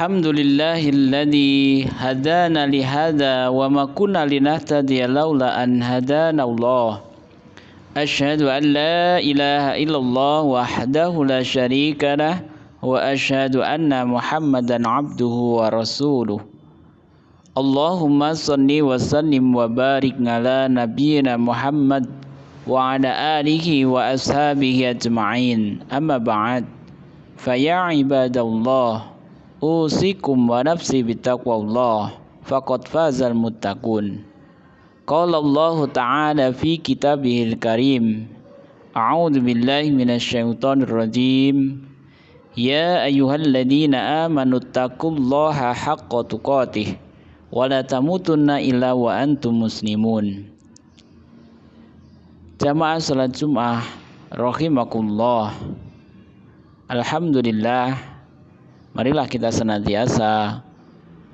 Alhamdulillahilladzi hadana lihada wa ma kunna linahtadiya laula an hadana Allah. Asyhadu an la ilaha illallah wahdahu la syarika lah wa asyhadu anna Muhammadan abduhu wa rasuluh. Allahumma shalli wa sallim wa barik ala nabiyyina Muhammad wa ala alihi wa ashabihi ajma'in. Amma ba'd. Fa ya ibadallah, usikum wa nafsi bittaqwallah, faqad fazal muttaqun. Qala Allah Ta'ala fi kitabihil karim, a'udzu billahi minasyaitonir rajim. Ya ayyuhalladzina amanu taqullaha haqqa tuqatih wa la tamutunna illa wa antum muslimun. Jamaah salat Jumat rahimakumullah. Alhamdulillah, marilah kita senantiasa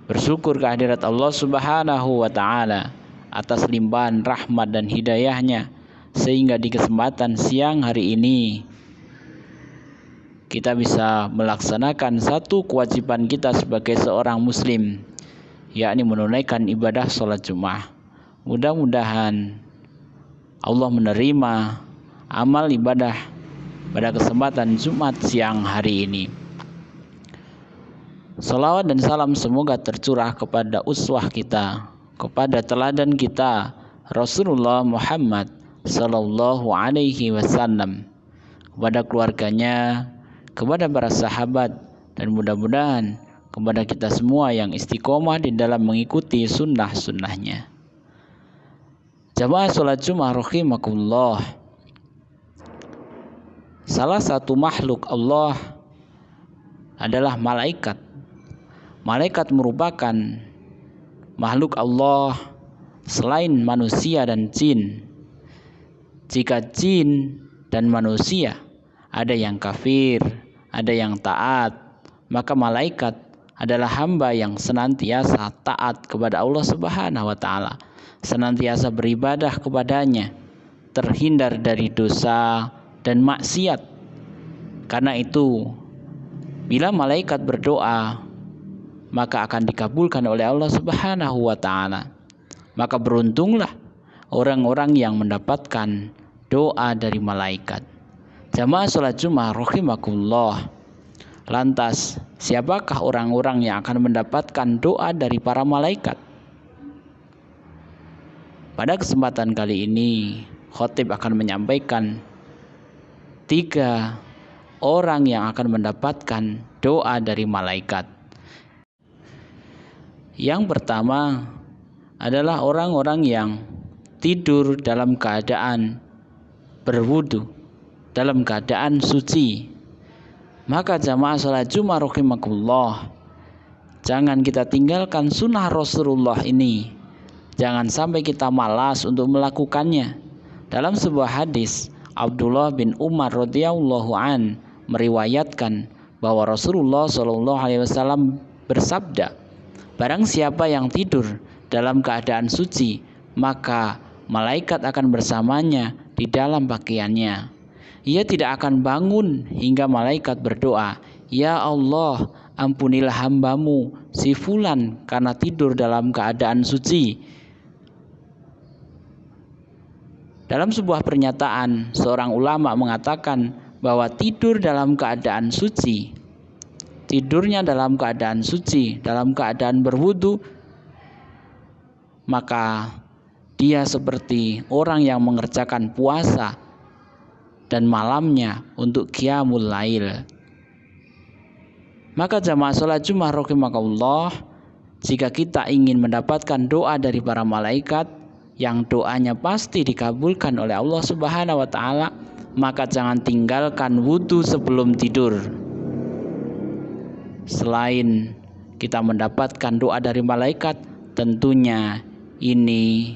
bersyukur kehadirat Allah Subhanahu wa Ta'ala atas limpahan rahmat dan hidayahnya, sehingga di kesempatan siang hari ini kita bisa melaksanakan satu kewajiban kita sebagai seorang muslim, yakni menunaikan ibadah sholat Jumat. Mudah-mudahan Allah menerima amal ibadah pada kesempatan Jumat siang hari ini. Salawat dan salam semoga tercurah kepada uswah kita, kepada teladan kita Rasulullah Muhammad sallallahu alaihi wasallam, kepada keluarganya, kepada para sahabat, dan mudah-mudahan kepada kita semua yang istiqomah di dalam mengikuti sunnah-sunnahnya. Jamaah sholat Jumat rahimakumullah. Salah satu makhluk Allah adalah malaikat. Malaikat merupakan makhluk Allah selain manusia dan jin. Jika jin dan manusia ada yang kafir, ada yang taat, maka malaikat adalah hamba yang senantiasa taat kepada Allah Subhanahu wa Ta'ala, senantiasa beribadah kepadanya, terhindar dari dosa dan maksiat. Karena itu, bila malaikat berdoa, maka akan dikabulkan oleh Allah Subhanahu wa Ta'ala. Maka beruntunglah orang-orang yang mendapatkan doa dari malaikat. Jamaah sholat Jumat rahimakumullah. Lantas, siapakah orang-orang yang akan mendapatkan doa dari para malaikat? Pada kesempatan kali ini, khotib akan menyampaikan 3 orang yang akan mendapatkan doa dari malaikat. Yang pertama adalah orang-orang yang tidur dalam keadaan berwudu, dalam keadaan suci. Maka jamaah salat Jumat rahimakumullah, jangan kita tinggalkan sunnah Rasulullah ini. Jangan sampai kita malas untuk melakukannya. Dalam sebuah hadis, Abdullah bin Umar radhiyallahu an meriwayatkan bahwa Rasulullah shallallahu alaihi wasallam bersabda, barang siapa yang tidur dalam keadaan suci, maka malaikat akan bersamanya di dalam pakaiannya. Ia tidak akan bangun hingga malaikat berdoa, ya Allah, ampunilah hambamu si fulan karena tidur dalam keadaan suci. Dalam sebuah pernyataan, seorang ulama mengatakan bahwa tidur dalam keadaan suci, tidurnya dalam keadaan suci, dalam keadaan berwudu, maka dia seperti orang yang mengerjakan puasa dan malamnya untuk qiyamul lail. Maka jamaah sholat Jumat rahimakumullah, jika kita ingin mendapatkan doa dari para malaikat yang doanya pasti dikabulkan oleh Allah Subhanahu wa Ta'ala, maka jangan tinggalkan wudu sebelum tidur. Selain kita mendapatkan doa dari malaikat, tentunya ini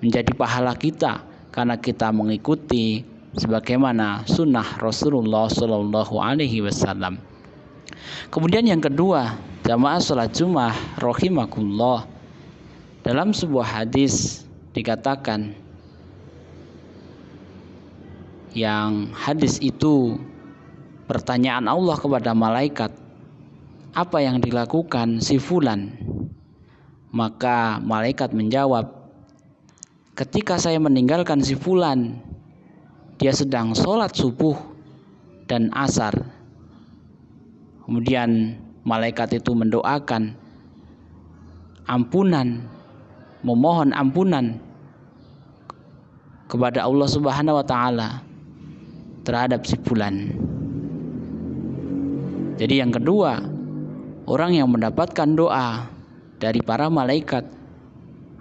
menjadi pahala kita karena kita mengikuti sebagaimana sunnah Rasulullah Shallallahu alaihi wasallam. Kemudian yang kedua, jamaah sholat Jumat rahimakumullah, dalam sebuah hadis dikatakan, yang hadis itu pertanyaan Allah kepada malaikat, apa yang dilakukan si fulan? Maka malaikat menjawab, ketika saya meninggalkan si fulan, dia sedang sholat subuh dan asar. Kemudian malaikat itu mendoakan ampunan, memohon ampunan kepada Allah Subhanahu wa taala terhadap si fulan. Jadi yang kedua, orang yang mendapatkan doa dari para malaikat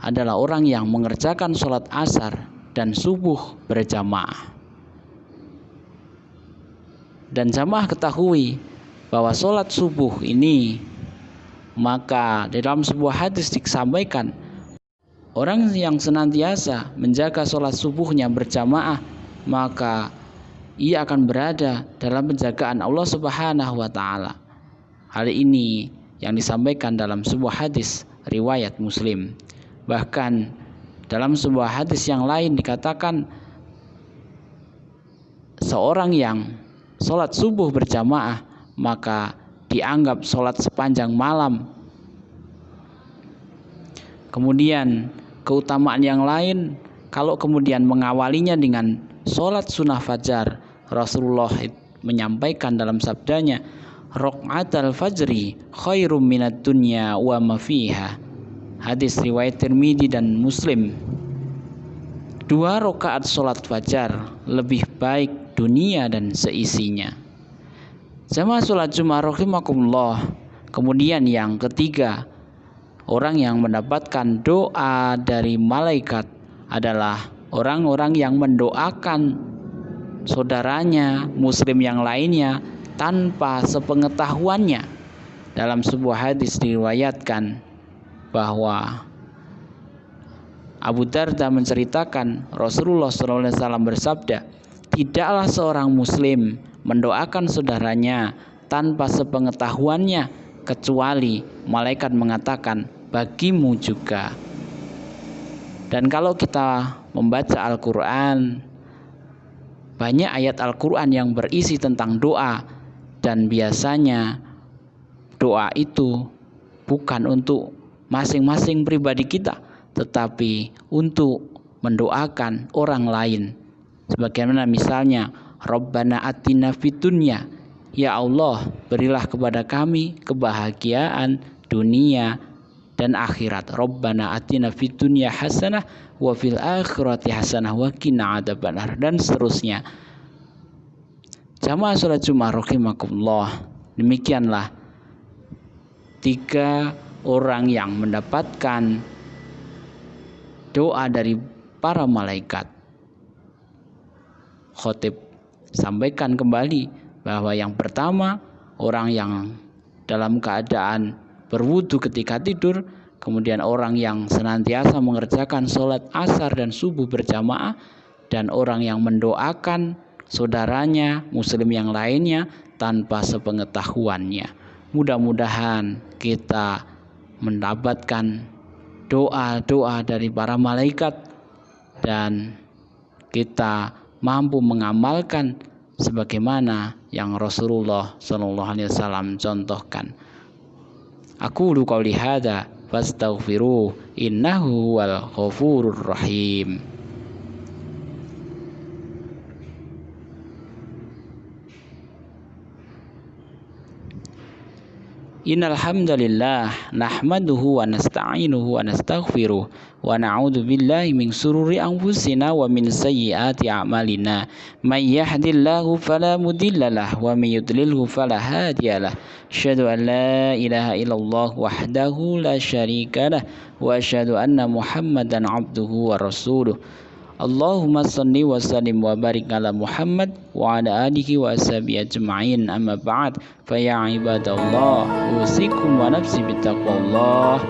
adalah orang yang mengerjakan sholat asar dan subuh berjamaah. Dan jamaah ketahui bahwa sholat subuh ini, maka dalam sebuah hadis disampaikan, orang yang senantiasa menjaga sholat subuhnya berjamaah, maka ia akan berada dalam penjagaan Allah Subhanahu wa taala. Hal ini yang disampaikan dalam sebuah hadis riwayat Muslim. Bahkan dalam sebuah hadis yang lain dikatakan, seorang yang sholat subuh berjamaah maka dianggap sholat sepanjang malam. Kemudian keutamaan yang lain, kalau kemudian mengawalinya dengan sholat sunnah fajar, Rasulullah menyampaikan dalam sabdanya, raq'atal fajri khairum minad dunya wa ma fiha. Hadis riwayat Tirmidzi dan Muslim. 2 rakaat sholat fajar lebih baik dunia dan seisinya. Jamaah sholat Jumat rahimakumullah. Kemudian yang ketiga, orang yang mendapatkan doa dari malaikat adalah orang-orang yang mendoakan saudaranya muslim yang lainnya tanpa sepengetahuannya. Dalam sebuah hadis diriwayatkan bahwa Abu Darda menceritakan Rasulullah SAW bersabda, tidaklah seorang muslim mendoakan saudaranya tanpa sepengetahuannya kecuali malaikat mengatakan bagimu juga. Dan kalau kita membaca Al-Quran, banyak ayat Al-Quran yang berisi tentang doa, dan biasanya doa itu bukan untuk masing-masing pribadi kita, tetapi untuk mendoakan orang lain. Sebagaimana misalnya Rabbana atina fid dunya, ya Allah berilah kepada kami kebahagiaan dunia dan akhirat. Rabbana atina fid dunya hasanah wa fil akhirati hasanah wa qina adzabannar, dan seterusnya. Jamaah salat Jumat rahimakumullah, demikianlah 3 orang yang mendapatkan doa dari para malaikat. Khotib sampaikan kembali bahwa yang pertama, orang yang dalam keadaan berwudu ketika tidur, kemudian orang yang senantiasa mengerjakan sholat asar dan subuh berjamaah, dan orang yang mendoakan saudaranya muslim yang lainnya tanpa sepengetahuannya. Mudah-mudahan kita mendapatkan doa-doa dari para malaikat dan kita mampu mengamalkan sebagaimana yang Rasulullah SAW contohkan. Aqulu qouli hadza fastaghfiruh innahu huwal ghafurur rahim. Innal hamdalillah nahmaduhu wa nasta'inuhu wa nastaghfiruh wa na'udzu billahi min shururi anfusina wa min sayyiati a'malina. May yahdihillahu fala mudhillalah wa may yudlilhu fala hadiyalah. Asyhadu an la ilaha illallah wahdahu la syarikalah wa asyhadu anna Muhammadan 'abduhu wa rasuluh. Allahumma salli wa sallim wa barik ala Muhammad wa ala alihi wa ashabihi ajma'in, amma ba'd. Fa ya ibadallah, usikum wa nafsi bittaqwallah,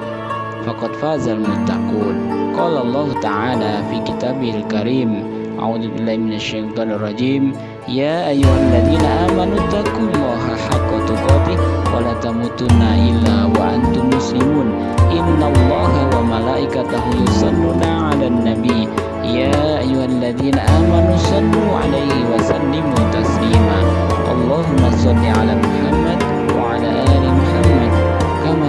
faqad fazal muttaqun. Qala Allah ta'ala fi kitabihil karim, a'udzu billahi minasyaitonir rajim, ya ayyuhalladzina amanu taqullaha haqqa tuqatih wa la tamutunna illa wa antum muslimun. Innallaha wa malaikatahu yusholluna 'alan nabi, ya ayyuhalladzina amanu shallu 'alaihi wa sallimu taslima. Allahumma shalli 'ala Muhammad wa 'ala ali Muhammad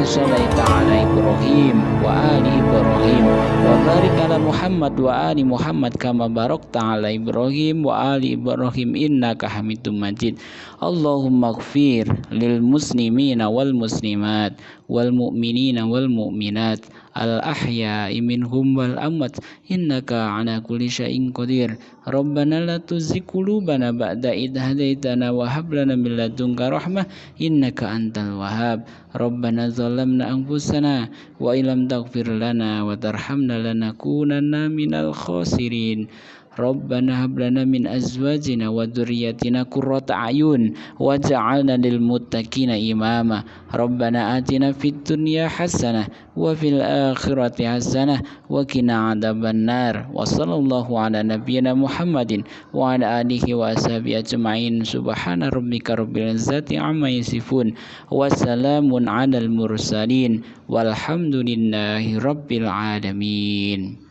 صليت على إبراهيم وآل إبراهيم وبارك على محمد وآل محمد كما باركت على إبراهيم وآل إبراهيم إنك حميد مجيد اللهم اغفر للمسلمين والمسلمات والمؤمنين والمؤمنات الأحياء منهم والأموات إنك على كل شيء قدير ربنا لا تزغ قلوبنا بعد إذ هديتنا وهب لنا من لدنك رحمة إنك أنت الوهاب ربنا ظلمنا أنفسنا وإن لم تغفر لنا وترحمنا لنكونن من الخاسرين ربنا هب لنا من أزواجنا وذرياتنا قرة أعين واجعلنا للمتقين إماما ربنا آتنا في الدنيا حسنة وفي الآخرة حسنة وقنا عذاب النار وصلى الله على نبينا محمد وعلى آله وصحبه أجمعين سبحان ربك رب العزة عما يصفون وسلام على المرسلين والحمد لله رب العالمين.